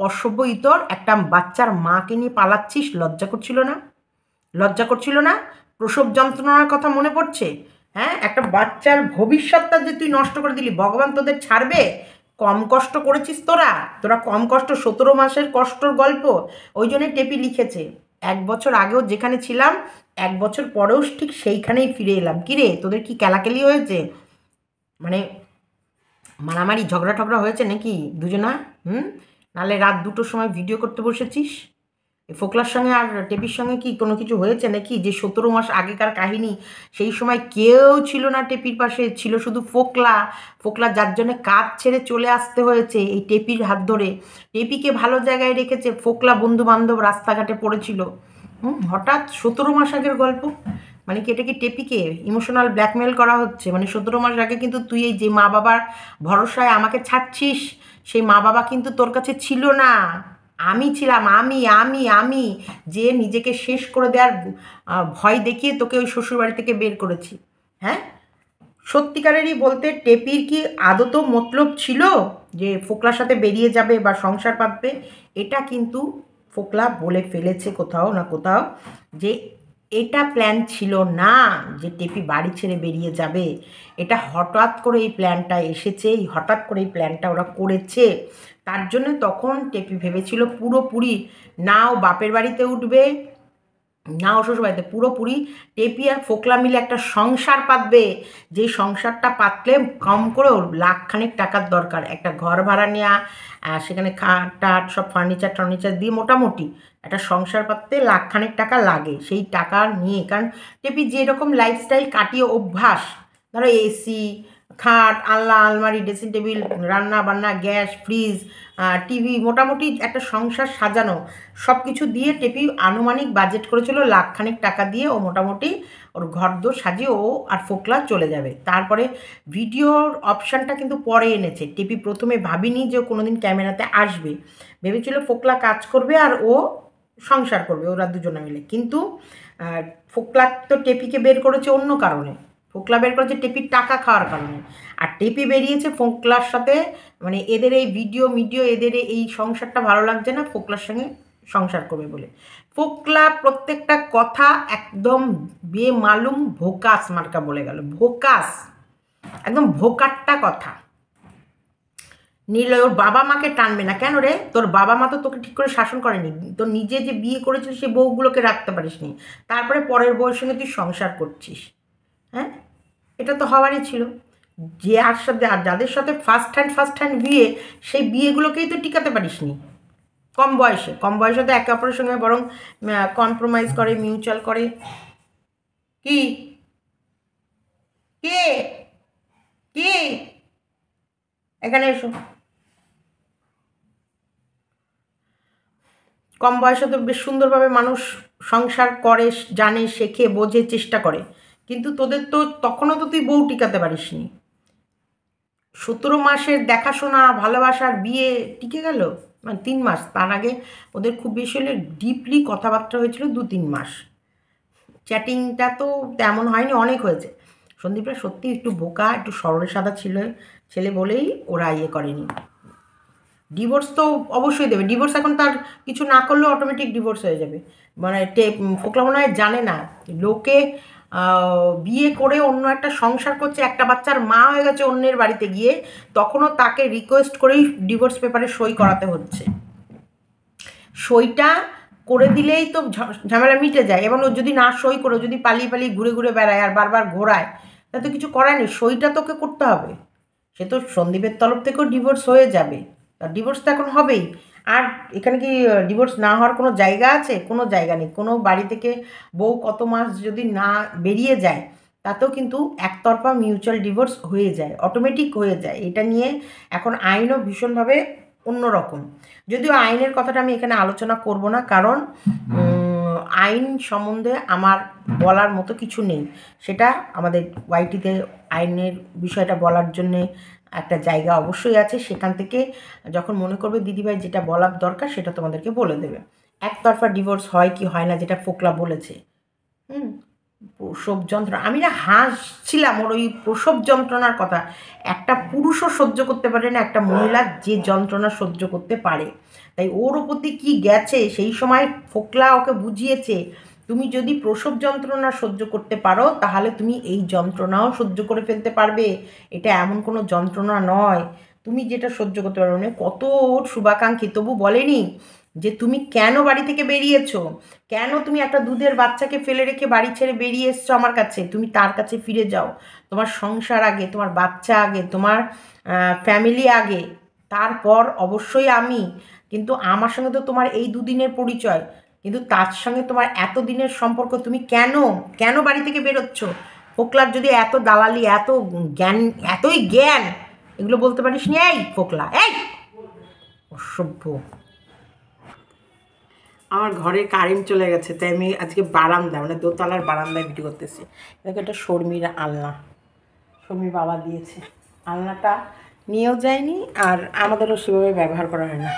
অসভ্য ইতর, একটা বাচ্চার মাকে নিয়ে পালাচ্ছিস, লজ্জা করছিল না? লজ্জা করছিল না? প্রসব যন্ত্রণার কথা মনে পড়ছে? হ্যাঁ, একটা বাচ্চার ভবিষ্যৎটা যে তুই নষ্ট করে দিলি, ভগবান তোদের ছাড়বে? কম কষ্ট করেছিস তোরা, তোরা কম কষ্ট, 17 মাসের কষ্টর গল্প, ওই জন্যই টেপি লিখেছে 1 বছর আগেও যেখানে ছিলাম 1 বছর পরেও ঠিক সেইখানেই ফিরে এলাম। কিরে তোদের কি কেলাকেলি হয়েছে, মানে মারামারি ঝগড়া টগড়া হয়েছে নাকি দুজনা? নাহলে রাত 2টোর সময় ভিডিও করতে বসেছিস? ফোকলার সঙ্গে আর টেপির সঙ্গে কি কোনো কিছু হয়েছে নাকি? যে 17 মাস আগেকার কাহিনী, সেই সময় কেউ ছিল না টেপির পাশে, ছিল শুধু ফোকলা। ফোকলা যার জন্যে কাজ ছেড়ে চলে আসতে হয়েছে এই টেপির হাত ধরে। টেপিকে ভালো জায়গায় রেখেছে, ফোকলা বন্ধু বান্ধব রাস্তাঘাটে পড়েছিল। হঠাৎ 17 মাস আগের গল্প, মানে কি এটা কি টেপিকে ইমোশনাল ব্ল্যাকমেল করা হচ্ছে? মানে 17 মাস আগে কিন্তু তুই এই যে মা বাবার ভরসায় আমাকে ছাড়ছিস, সেই মা বাবা কিন্তু তোর কাছে ছিল না। আমি ছিলাম, আমি যে নিজেকে শেষ করে দেওয়ার ভয় দেখিয়ে তোকে ওই শ্বশুরবাড়ি থেকে বের করেছি। হ্যাঁ, সত্যিকারেরই বলতে টেপির কি আদতও মতলব ছিল যে ফোকলার সাথে বেরিয়ে যাবে বা সংসার পাতবে? এটা কিন্তু ফোকলা বলে ফেলেছে কোথাও না কোথাও যে এটা প্ল্যান ছিল না যে টেপি বাড়ি ছেড়ে বেরিয়ে যাবে। এটা হঠাৎ করে এই প্ল্যানটা এসেছে, হঠাৎ করে এই প্ল্যানটা ওরা করেছে। তার জন্য তখন টেপি ভেবেছিল পুরোপুরি না ও বাপের বাড়িতে উঠবে না ও শ্বশুরবাড়িতে, পুরোপুরি টেপি আর ফোকলা মিলে একটা সংসার পাতবে। যে সংসারটা পাতলে কম করেও 1,00,000 টাকার দরকার, একটা ঘর ভাড়া নেওয়া, সেখানে খাট টাট সব ফার্নিচার দিয়ে মোটামুটি একটা সংসার পাততে 1,00,000 টাকা লাগে। সেই টাকা নিয়ে, কারণ টেপি যেরকম লাইফস্টাইল কাটিয়ে অভ্যাস, ধরো এসি, খাট, আলনা, আলমারি, ড্রেসিং টেবিল, রান্না বান্না, গ্যাস, ফ্রিজ, টিভি, মোটামুটি একটা সংসার সাজানো, সব কিছু দিয়ে টেপি আনুমানিক বাজেট করেছিল 1,00,000 টাকা দিয়ে ও মোটামুটি ওর ঘরদোর সাজিয়ে ও আর ফোকলা চলে যাবে। তারপরে ভিডিওর অপশানটা কিন্তু পরে এনেছে। টেপি প্রথমে ভাবিনি যে ও কোনোদিন ক্যামেরাতে আসবে, ভেবেছিল ফোকলা কাজ করবে আর ও সংসার করবে, ওরা দুজনে মিলে। কিন্তু ফোকলা তো টেপিকে বের করেছে অন্য কারণে, ফোকলা বের করেছে টেপির টাকা খাওয়ার কারণে, আর টেপি বেরিয়েছে ফোকলার সাথে, মানে এদের এই ভিডিও এদের এই সংসারটা ভালো লাগছে না, ফোকলার সঙ্গে সংসার করবে বলে। ফোকলা প্রত্যেকটা কথা একদম বেমালুম ভোকাস মার্কা বলে গেল, ভোকাস, একদম ভোকাট্টা কথা। ওর বাবা মাকে টানবে না কেন রে? তোর বাবা মা তো তোকে ঠিক করে শাসন করেনি, তোর নিজে যে বিয়ে করেছিল সে বউগুলোকে রাখতে পারিস নি, তারপরে পরের বউয়ের সঙ্গে তুই সংসার করছিস। হ্যাঁ, এটা তো হওয়ারই ছিল। যে আর সাথে আর যাদের সাথে ফার্স্ট হ্যান্ড বিয়ে, সেই বিয়েগুলোকেই তো টিকাতে পারিস নি। কম বয়সে তো একে অপরের সঙ্গে বরং কম্প্রোমাইজ করে, মিউচুয়াল করে। কি কে কে এখানে এসো। কম বয়সে তো বেশ সুন্দরভাবে মানুষ সংসার করে, জানে, শেখে, বোঝে, চেষ্টা করে। কিন্তু তোদের তো তখনও তো তুই বউ টিকাতে পারিস নি। 17 মাসের দেখাশোনা, ভালোবাসার বিয়ে টিকে গেল মানে 3 মাস। তার আগে ওদের খুব বেশি হলে ডিপলি কথাবার্তা হয়েছিল 2-3 মাস। চ্যাটিংটা তো তেমন হয়নি, অনেক হয়েছে। সন্দীপরা সত্যি একটু বোকা, একটু সরল সাদা ছেলে বলেই ওরা ইয়ে করেনি। ডিভোর্স তো অবশ্যই দেবে, ডিভোর্স এখন তার কিছু না করলেও অটোমেটিক ডিভোর্স হয়ে যাবে। মানে ফোকলা মনে হয় জানে না, লোকে বিয়ে করে অন্য একটা সংসার করছে, একটা বাচ্চার মা হয়ে গেছে অন্যের বাড়িতে গিয়ে, তখনও তাকে রিকোয়েস্ট করেই ডিভোর্স পেপারে সই করাতে হচ্ছে। সইটা করে দিলেই তো ঝামেলা মিটে যায়। এবং ও যদি না সই করে, যদি পালিয়ে ঘুরে বেড়ায় আর বারবার ঘোরায়, তাতে তো কিছু করার নেই, সইটা তোকে করতে হবে। সে তো সন্দীপের তরফ থেকেও ডিভোর্স হয়ে যাবে, আর ডিভোর্স তো এখন হবেই। আর এখানে কি ডিভোর্স না হওয়ার কোনো জায়গা আছে? কোনো জায়গা নেই। কোনো বাড়ি থেকে বউ কত মাস যদি না বেরিয়ে যায়, তাতেও কিন্তু একতরফা মিউচুয়াল ডিভোর্স হয়ে যায়, অটোমেটিক হয়ে যায়। এটা নিয়ে এখন আইনও ভীষণভাবে অন্যরকম। যদিও আইনের কথাটা আমি এখানে আলোচনা করব না, কারণ আইন সম্বন্ধে আমার বলার মতো কিছু নেই। সেটা আমাদের ওয়াইটিতে আইনের বিষয়টা বলার জন্যে একটা জায়গা অবশ্যই আছে, সেখান থেকে যখন মনে করবে দিদিভাই যেটা বলার দরকার সেটা তোমাদেরকে বলে দেবে। একতরফা ডিভোর্স হয় কি হয় না, যেটা ফোকলা বলেছে, প্রসব যন্ত্রণা, আমি না হাসছিলাম ওর ওই প্রসব যন্ত্রণার কথা। একটা পুরুষও সহ্য করতে পারে না একটা মহিলা যে যন্ত্রণা সহ্য করতে পারে। তাই ওর ওপর দিয়ে কী গেছে, সেই সময় ফোকলা ওকে বুঝিয়েছে, তুমি যদি প্রসব যন্ত্রণা সহ্য করতে পারো তাহলে তুমি এই যন্ত্রণাও সহ্য করে ফেলতে পারবে। এটা এমন কোনো যন্ত্রণা নয়, তুমি যেটা সহ্য করতে পারো না, কত ওর শুভাকাঙ্ক্ষী, তবু বলেনি যে তুমি কেন বাড়ি থেকে বেরিয়েছো, কেন তুমি একটা দুধের বাচ্চাকে ফেলে রেখে বাড়ি ছেড়ে বেরিয়ে এসছো আমার কাছে, তুমি তার কাছে ফিরে যাও। তোমার সংসার আগে, তোমার বাচ্চা আগে, তোমার ফ্যামিলি আগে, তারপর অবশ্যই আমি। কিন্তু আমার সঙ্গে তো তোমার এই দুদিনের পরিচয়, কিন্তু তার সঙ্গে তোমার এত দিনের সম্পর্ক, তুমি কেন কেন বাড়ি থেকে বেরোচ্ছ? ফোকলার যদি এত দালালি, এত জ্ঞান, এতই জ্ঞান, এগুলো বলতে পারিস নি? এই ফোকলা, এই অসভ্য। আমার ঘরে কারেন্ট চলে গেছে, তাই আমি আজকে বারান্দা, মানে দোতলার বারান্দায় ভিডিও করতেছি। দেখো, এটা শর্মির আলনা, শর্মির বাবা দিয়েছে। আলনাটা নিয়েও যায়নি, আর আমাদেরও সেভাবে ব্যবহার করা হয় না।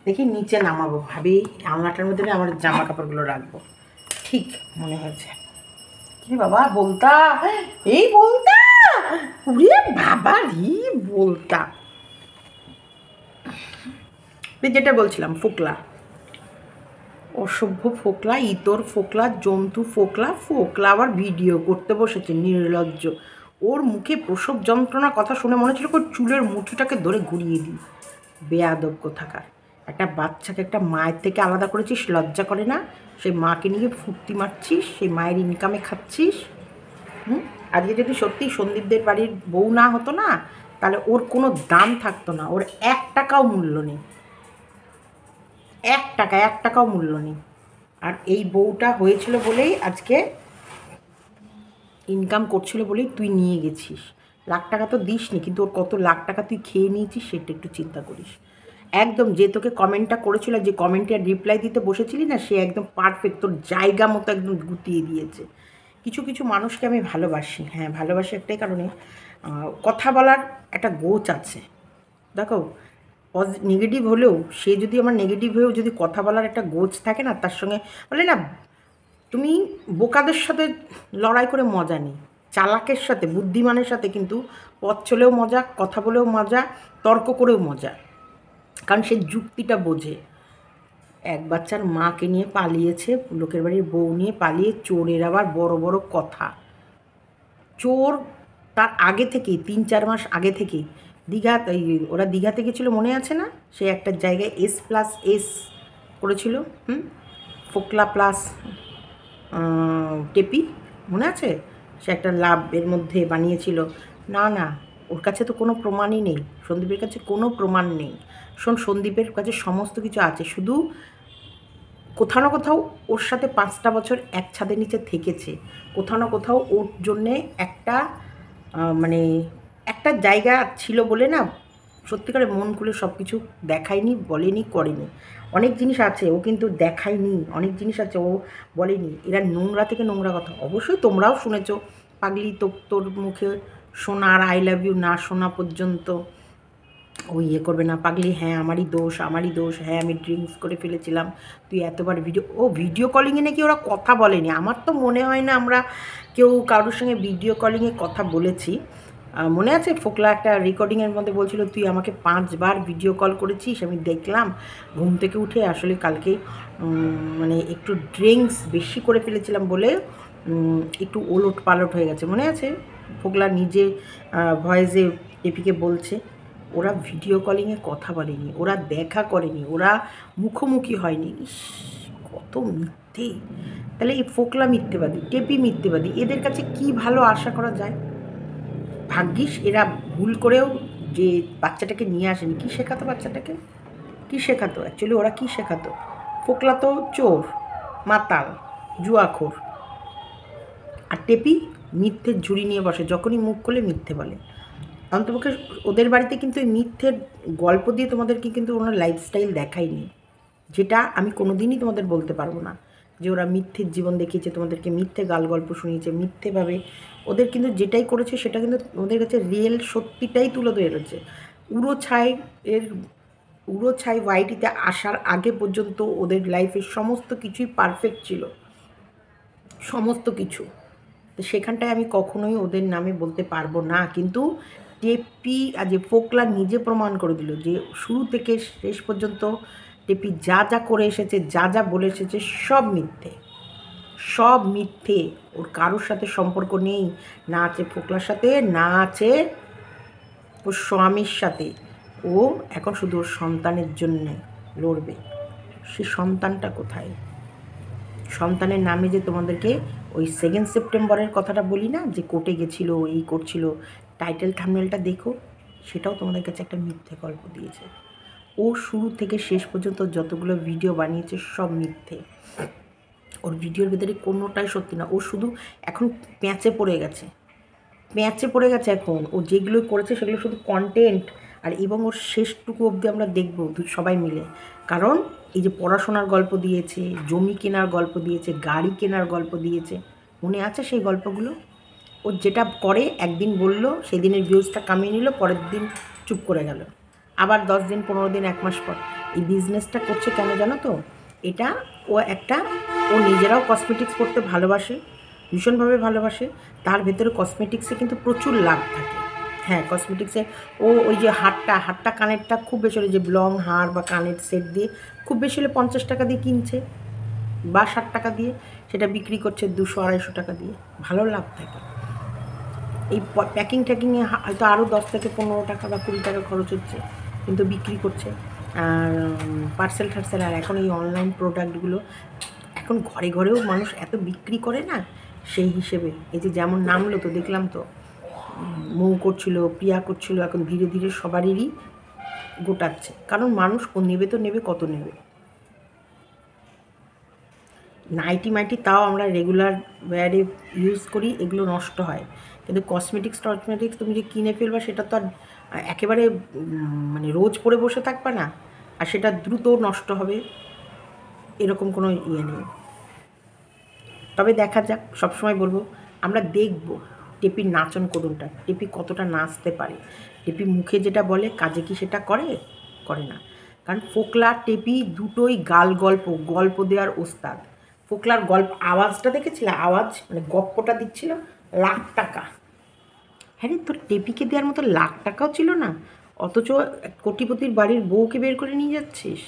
দেখি নিচে নামাবো, ভাবি আলনাটার মধ্যে আমার জামা কাপড়গুলো রাখবো, ঠিক মনে হয়েছে। কি বাবা বলতা, এই বলতা, উরে বাবা রি বলতা। যেটা বলছিলাম, ফোকলা, অসভ্য ফোকলা, ইতর ফোকলা, জন্তু ফোকলা, ফোকলা আবার ভিডিও করতে বসেছে, নির্লজ্জ। ওর মুখে প্রসব যন্ত্রণার কথা শুনে মনে হচ্ছিল ওর চুলের মুঠিটাকে ধরে ঘুরিয়ে দিই। বেয়াদব কোথাকার। একটা বাচ্চাকে একটা মায়ের থেকে আলাদা করেছিস, লজ্জা করে না? সেই মাকে নিয়ে ফুর্তি মারছিস, সেই মায়ের ইনকামে খাচ্ছিস। আজকে যদি সত্যি সন্দীপদের বাড়ির বউ না হতো না, তাহলে ওর কোনো দাম থাকতো না, ওর 1 টাকাও মূল্য নেই, 1 টাকাও মূল্য নেই। আর এই বউটা হয়েছিল বলেই আজকে ইনকাম করছিল বলেই তুই নিয়ে গেছিস। লাখ টাকা তো দিসনি, কিন্তু ওর কত লাখ টাকা তুই খেয়ে নিয়েছিস সেটা একটু চিন্তা করিস। একদম যে তোকে কমেন্টটা করেছিল, যে কমেন্টে রিপ্লাই দিতে বসেছিলি না, সে একদম পারফেক্ট, তোর জায়গা মতো একদম গুটিয়ে দিয়েছে। কিছু কিছু মানুষকে আমি ভালোবাসি, হ্যাঁ ভালোবাসি একটাই কারণে, কথা বলার একটা গোছ আছে। দেখো, নেগেটিভ হলেও সে যদি আমার নেগেটিভ হয়েও যদি কথা বলার একটা গোছ থাকে না, তার সঙ্গে বলে না, তুমি বোকাদের সাথে লড়াই করে মজা নেই, চালাকের সাথে, বুদ্ধিমানের সাথে কিন্তু পথ চলেও মজা, কথা বলেও মজা, তর্ক করেও মজা, কারণ সে যুক্তিটা বোঝে। এক বাচ্চার মাকে নিয়ে পালিয়েছে, লোকের বাড়ির বউ নিয়ে পালিয়ে, চোরের আবার বড় বড় কথা। চোর তার আগে থেকেই, 3-4 মাস আগে থেকেই দীঘা, ওরা দীঘাতে গেছিলো মনে আছে না? সে একটা জায়গায় S+S করেছিল, ফোকলা প্লাস টেপি, মনে আছে? সে একটা লাভের মধ্যে বানিয়েছিল। না না, ওর কাছে তো কোনো প্রমাণই নেই, সন্দীপের কাছে কোনো প্রমাণ নেই। শোন, সন্দীপের কাছে সমস্ত কিছু আছে, শুধু কোথাও না কোথাও ওর সাথে 5টা বছর এক ছাদের নিচে থেকেছে, কোথাও না কোথাও ওর জন্যে একটা মানে একটা জায়গা ছিল বলে না, সত্যিকারে মন খুলে সব কিছু দেখায়নি, বলেনি, করেনি। অনেক জিনিস আছে ও কিন্তু দেখায়নি, অনেক জিনিস আছে ও বলেনি। এরা নোংরা থেকে নোংরা কথা অবশ্যই তোমরাও শুনেছ, পাগলি তোর মুখে শোনা আর আই লাভ ইউ না শোনা পর্যন্ত ও ইয়ে করবে না, পাগলি হ্যাঁ আমারই দোষ, হ্যাঁ আমি ড্রিঙ্কস করে ফেলেছিলাম, তুই এতবার ভিডিও কলিংয়ে নাকি ওরা কথা বলেনি। আমার তো মনে হয় না আমরা কেউ কারোর সঙ্গে ভিডিও কলিংয়ে কথা বলেছি। মনে আছে ফোকলা একটা রেকর্ডিংয়ের মধ্যে বলছিল, তুই আমাকে 5 বার ভিডিও কল করেছিস, আমি দেখলাম ঘুম থেকে উঠে। আসলে কালকে মানে একটু ড্রিঙ্কস বেশি করে ফেলেছিলাম বলে একটু ওলট পালট হয়ে গেছে, মনে আছে? ফোকলা নিজে ভয়েসে এপিকে বলছে ওরা ভিডিও কলিংয়ে কথা বলেনি, ওরা দেখা করেনি, ওরা মুখোমুখি হয়নি। ইস, কত মিথ্যে! তাহলে এই ফোকলা মিথ্যেবাদী, টেপি মিথ্যেবাদী, এদের কাছে কি ভালো আশা করা যায়? ভাগ্যিস এরা ভুল করেও যে বাচ্চাটাকে নিয়ে আসেনি। কী শেখাতো বাচ্চাটাকে? কী শেখাতো অ্যাকচুয়ালি? ওরা কী শেখাতো? ফোকলা তো চোর, মাতাল, জুয়াখোর, আর টেপি মিথ্যের ঝুড়ি নিয়ে বসে, যখনই মুখ খুলে মিথ্যে বলে। অন্তপক্ষে ওদের বাড়িতে কিন্তু এই মিথ্যের গল্প দিয়ে তোমাদেরকে কিন্তু ওনার লাইফস্টাইল দেখায়নি, যেটা আমি কোনো দিনই তোমাদের বলতে পারবো না যে ওরা মিথ্যের জীবন দেখিয়েছে, তোমাদেরকে মিথ্যে গাল গল্প শুনিয়েছে, মিথ্যেভাবে ওদের কিন্তু যেটাই করেছে সেটা কিন্তু ওদের কাছে রিয়েল সত্যিটাই তুলে ধরেছে। উড়ো ছাই ওয়াইটিতে আসার আগে পর্যন্ত ওদের লাইফের সমস্ত কিছুই পারফেক্ট ছিল, সমস্ত কিছু। তো সেখানটায় আমি কখনোই ওদের নামে বলতে পারবো না, কিন্তু টেপি আজ ফোকলা নিজে প্রমাণ করে দিল যে শুরু থেকে শেষ পর্যন্ত টেপি যা যা করে এসেছে, যা যা বলে এসেছে, সব মিথ্যে, সব মিথ্যে। ওর কারোর সাথে সম্পর্ক নেই, না আছে ফোকলার সাথে, না আছে ওর স্বামীর সাথে। ও এখন শুধু ওর সন্তানের জন্যে লড়বে। সে সন্তানটা কোথায়? সন্তানের নামে যে তোমাদেরকে ওই 2 সেপ্টেম্বরের কথাটা বলি না, যে কোর্টে গেছিল, এই করছিল, টাইটেল থাম্বনেলটা দেখো, সেটাও তোমাদের কাছে একটা মিথ্যে গল্প দিয়েছে। ও শুরু থেকে শেষ পর্যন্ত যতগুলো ভিডিও বানিয়েছে সব মিথ্যে। ওর ভিডিওর ভিতরে কোনোটাই সত্যি না। ও শুধু এখন প্যাঁচে পড়ে গেছে, এখন ও যেগুলো করেছে সেগুলো শুধু কন্টেন্ট। আর এবং ওর শেষটুকু অবধি আমরা দেখব সবাই মিলে। কারণ এই যে পড়াশোনার গল্প দিয়েছে, জমি কেনার গল্প দিয়েছে, গাড়ি কেনার গল্প দিয়েছে, মনে আছে সেই গল্পগুলো? ও যেটা করে, একদিন বলল, সেদিনের ভিউজটা কামিয়ে নিল, পরের দিন চুপ করে গেল, আবার 10 দিন, 15 দিন, 1 মাস পর। এই বিজনেসটা করছে কেন জানো তো? এটা ও নিজেরাও কসমেটিক্স করতে ভালোবাসে, ভীষণভাবে ভালোবাসে। তার ভেতরে কসমেটিক্সে কিন্তু প্রচুর লাভ থাকে। হ্যাঁ, কসমেটিক্সে ওই যে হারটা কানেরটা খুব বেশি হলে, যে লং হার বা কানের সেট দিয়ে খুব বেশি হলে 50 টাকা দিয়ে কিনছে বা 60 টাকা দিয়ে, সেটা বিক্রি করছে 200-250 টাকা দিয়ে, ভালো লাভ থাকে। এই প্যাকিংয়ে হয়তো আরও 10 থেকে 15 টাকা বা 20 টাকা খরচ হচ্ছে, কিন্তু বিক্রি করছে। আর পার্সেল আর এখন এই অনলাইন প্রোডাক্টগুলো এখন ঘরে ঘরেও মানুষ এত বিক্রি করে না, সেই হিসেবে এই যে যেমন নামলো তো দেখলাম তো, মৌ করছিল, প্রিয়া করছিল, এখন ধীরে ধীরে সবারই গোটাচ্ছে। কারণ মানুষ নেবে তো নেবে, কত নেবে। নাইটি তাও আমরা রেগুলার ওয়্যারে ইউজ করি, এগুলো নষ্ট হয়। কিন্তু কসমেটিক্স তুমি যে কিনে ফেলবা, সেটা তো আর একেবারে মানে রোজ পরে বসে থাকবা না, আর সেটা দ্রুত নষ্ট হবে এরকম কোনো ইয়ে নেই। তবে দেখা যাক, সবসময় বলবো, আমরা দেখব টেপির নাচন করুনটা, টেপি কতটা নাচতে পারে। টেপি মুখে যেটা বলে, কাজে কি সেটা করে না। কারণ ফোকলা টেপি দুটোই গল্প দেওয়ার ওস্তাদ। ফোকলার আওয়াজটা দেখেছিলে? আওয়াজ মানে গপ্পটা দিচ্ছিল, লাখ টাকা। হ্যাঁ রে, তোর টেপিকে দেওয়ার মতো লাখ টাকাও ছিল না, অথচ কোটিপতির বাড়ির বউকে বের করে নিয়ে যাচ্ছিস।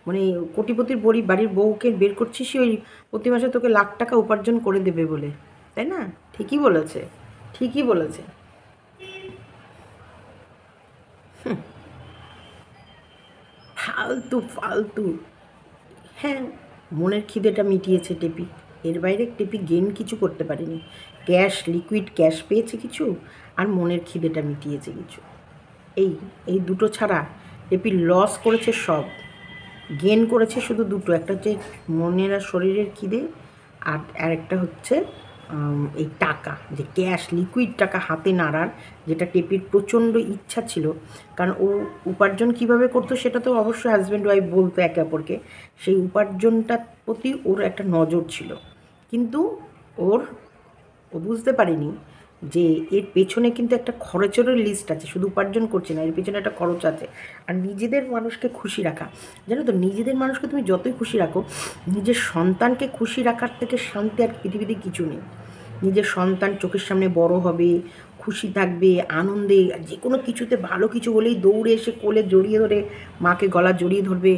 মানে কোটিপতির বাড়ির বউকে বের করছিস ওই প্রতি মাসে তোকে লাখ টাকা উপার্জন করে দেবে বলে, তাই না? ঠিকই বলেছে। ফালতু। হ্যাঁ, মনের খিদেটা মিটিয়েছে টেপি, এর বাইরে টেপি গেন কিছু করতে পারেনি। লিকুইড ক্যাশ পেয়েছে কিছু, আর মনের খিদেটা মিটিয়েছে কিছু। এই দুটো ছাড়া টেপি লস করেছে সব, গেন করেছে শুধু দুটো, একটা হচ্ছে মনের আর শরীরের খিদে, আর একটা হচ্ছে এই টাকা, যে ক্যাশ লিকুইড টাকা হাতে নাড়ার, যেটা টেপির প্রচণ্ড ইচ্ছা ছিল। কারণ ও উপার্জন কিভাবে করতো সেটা তো অবশ্যই হাজব্যান্ড ওয়াইফ বলতো একে অপরকে, সেই উপার্জনটার প্রতি ওর একটা নজর ছিল। কিন্তু ও বুঝতে পারেনি যে এর পেছনে কিন্তু একটা খরচেরও লিস্ট আছে, শুধু উপার্জন করছে না, এর পেছনে একটা খরচ আছে। আর নিজেদের মানুষকে খুশি রাখা, জানো তো, নিজেদের মানুষকে তুমি যতই খুশি রাখো, নিজের সন্তানকে খুশি রাখার থেকে শান্তি আর পৃথিবীতে কিছু নেই। নিজের সন্তান চোখের সামনে বড় হবে, খুশি থাকবে, আনন্দে, যে কোনো কিছুতে ভালো কিছু হলেই দৌড়ে এসে কোলে জড়িয়ে ধরে মাকে গলা জড়িয়ে ধরবে,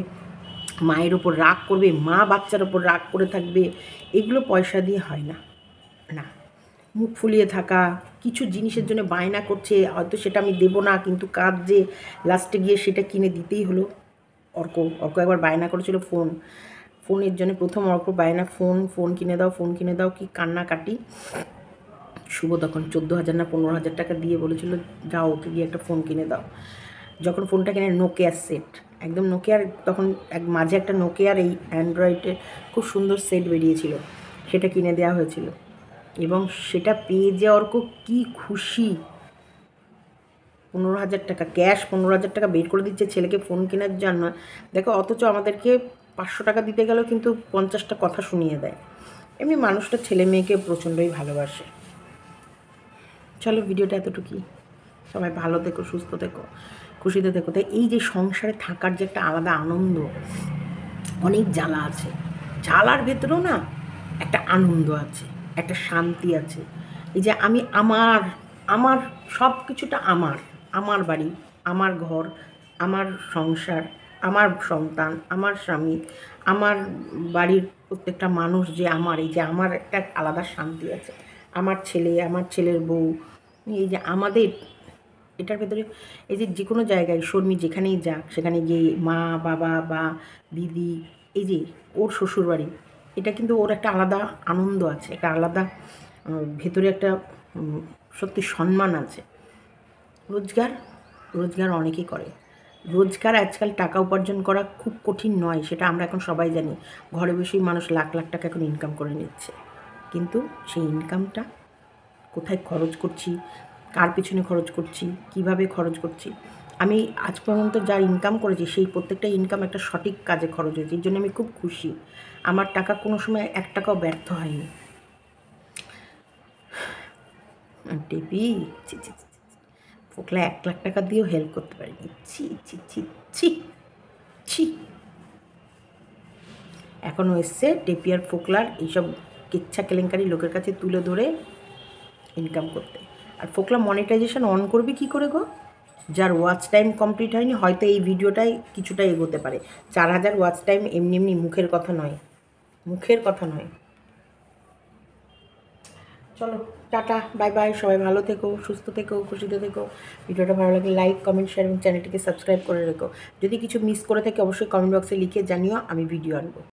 মায়ের ওপর রাগ করবে, মা বাচ্চার ওপর রাগ করে থাকবে, এগুলো পয়সা দিয়ে হয় না। মুখ ফুলিয়ে থাকা, কিছু জিনিসের জন্য বায়না করছে, হয়তো সেটা আমি দেবো না, কিন্তু কাজ যে লাস্টে গিয়ে সেটা কিনে দিতেই হলো। অর্ক একবার বায়না করেছিল ফোনের জন্য, প্রথম অর্ক বায়না, ফোন কিনে দাও, কি কান্নাকাটি। শুভ তখন 14,000 না 15,000 টাকা দিয়ে বলেছিল, যাও ওকে গিয়ে একটা ফোন কিনে দাও। যখন ফোনটা কিনে, নোকিয়ার সেট, একদম নোকিয়ার, তখন মাঝে একটা নোকিয়ার এই অ্যান্ড্রয়েডের খুব সুন্দর সেট বেরিয়েছিল, সেটা কিনে দেওয়া হয়েছিল। এবং সেটা পেয়ে যে অর্ক কী খুশি, 15,000 টাকা ক্যাশ, 15,000 টাকা বের করে দিচ্ছে ছেলেকে ফোন কেনার জন্য। দেখো, অথচ আমাদেরকে 500 টাকা দিতে গেলেও কিন্তু 50টা কথা শুনিয়ে দেয়। এমনি মানুষটা ছেলে মেয়েকে প্রচণ্ডই ভালোবাসে। চলো, ভিডিওটা এতটুকুই। সবাই ভালো থেকো, সুস্থ থেকো, খুশিতে থেকো। তাই এই যে সংসারে থাকার যে একটা আলাদা আনন্দ, অনেক জ্বালা আছে, জ্বালার ভেতরেও না একটা আনন্দ আছে, একটা শান্তি আছে। এই যে আমি আমার সব কিছুটা আমার বাড়ি, আমার ঘর, আমার সংসার, আমার সন্তান, আমার স্বামী, আমার বাড়ির প্রত্যেকটা মানুষ যে আমার, এই যে আমার একটা আলাদা শান্তি আছে। আমার ছেলে, আমার ছেলের বউ, এই যে আমাদের, এটার ভেতরে এই যে কোনো জায়গায় শর্মী যেখানেই যাক সেখানে গিয়ে মা বাবা বা দিদি, এই যে ওর শ্বশুরবাড়ি, এটা কিন্তু ওর একটা আলাদা আনন্দ আছে, একটা আলাদা ভেতরে একটা সত্যি সম্মান আছে। রোজগার অনেকেই করে। রোজগার আজকাল টাকা উপার্জন করা খুব কঠিন নয়, সেটা আমরা এখন সবাই জানি। ঘরে বসেই মানুষ লাখ লাখ টাকা এখন ইনকাম করে নিচ্ছে, কিন্তু সেই ইনকামটা কোথায় খরচ করছি, কার পিছনে খরচ করছি, কিভাবে খরচ করছি। আমি আজ পর্যন্ত যা ইনকাম করেছি সেই প্রত্যেকটা ইনকাম একটা সঠিক কাজে খরচ হয়েছে, এই জন্য আমি খুব খুশি। আমার টাকা কোনো সময় 1 টাকাও ব্যর্থ হয়নি। টেপি ছি ছি ছি, ফোকলা 1 লাখ টাকা দিয়েও হেল্প করতে পারিনি। ছি ছি ছি ছি ছি। এখনও এসছে টেপি আর ফোকলার এইসব কিচ্ছা কেলেঙ্কারি লোকের কাছে তুলে ধরে ইনকাম করতে। আর ফোকলা মনিটাইজেশন অন করবে কী করে গো? যার ওয়াচ টাইম কমপ্লিট হয়নি, হয়তো এই ভিডিওটাই কিছুটা এগোতে পারে। 4000 ওয়াচ টাইম এমনি এমনি মুখের কথা নয়, মুখের কথা নয়। চলো টাটা, বাই বাই, সবাই ভালো থেকো, সুস্থ থেকো, খুশিতে থেকো। ভিডিওটা ভালো লাগলে লাইক, কমেন্ট, শেয়ার এবং চ্যানেলটিকে সাবস্ক্রাইব করে রেখো। যদি কিছু মিস করে থাকে অবশ্যই কমেন্ট বক্সে লিখে জানিও, আমি ভিডিও আনবো।